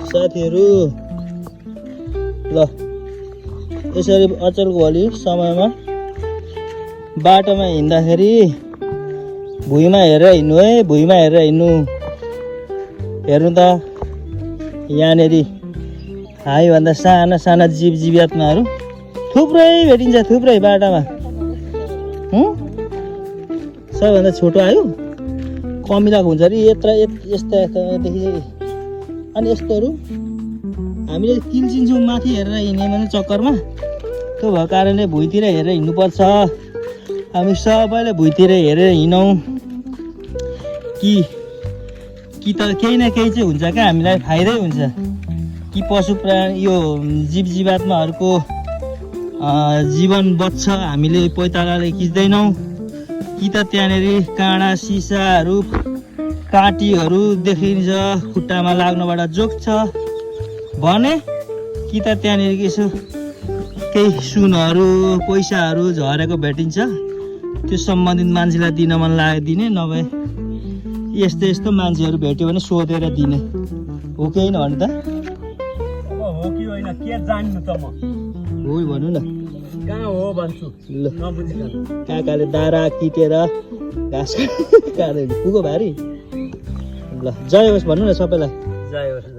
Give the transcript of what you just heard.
साथीहरू ल यसरी अचेल भोलि समयमा बाटोमा हिँड्दाखेरि भुइँमा हेरेर हिँड्नु है, भुइँमा हेरेर हिँड्नु। हेर्नु त यहाँनिर हामीभन्दा साना साना जीवात्माहरू थुप्रै भेटिन्छ, थुप्रै बाटामा। सबैभन्दा छोटो आयो कमिलाको हुन्छ अरे यत्रा यस्तादेखि। अनि यस्तोहरू हामीले किल्चिन्छौँ माथि हेरेर हिँड्यो भने चक्करमा। त्यो भएको कारणले भुइँतिर हेरेर हिँड्नुपर्छ। हामी सबैले भुइँतिर हेरेर हिँडौँ कि त केही न केही चाहिँ हुन्छ क्या, हामीलाई फाइदै हुन्छ। कि पशु प्राणी यो जीवात्माहरूको जीवन बच्छ, हामीले पैतालाले खिच्दैनौँ। कि त त्यहाँनिर काँडा सिसाहरू काँटीहरू देखिन्छ, खुट्टामा लाग्नबाट जोग्छ भने कि त त्यहाँनिर यसो केही सुनहरू पैसाहरू झरेको भेटिन्छ। त्यो सम्बन्धित मान्छेलाई दिन मन लाग्यो दिने, नभए यस्तो यस्तो मान्छेहरू भेट्यो भने सोधेर दिने हो कि होइन भने त? हो कि होइन के जान्नु त म हो भन्नु न, कहाँ हो भन्छु। ल नबुझिकन काकाले दारा किटेर घाँस काटेर पुगो भारी। ल जय होस् भन्नु न सबैलाई। जय होस्।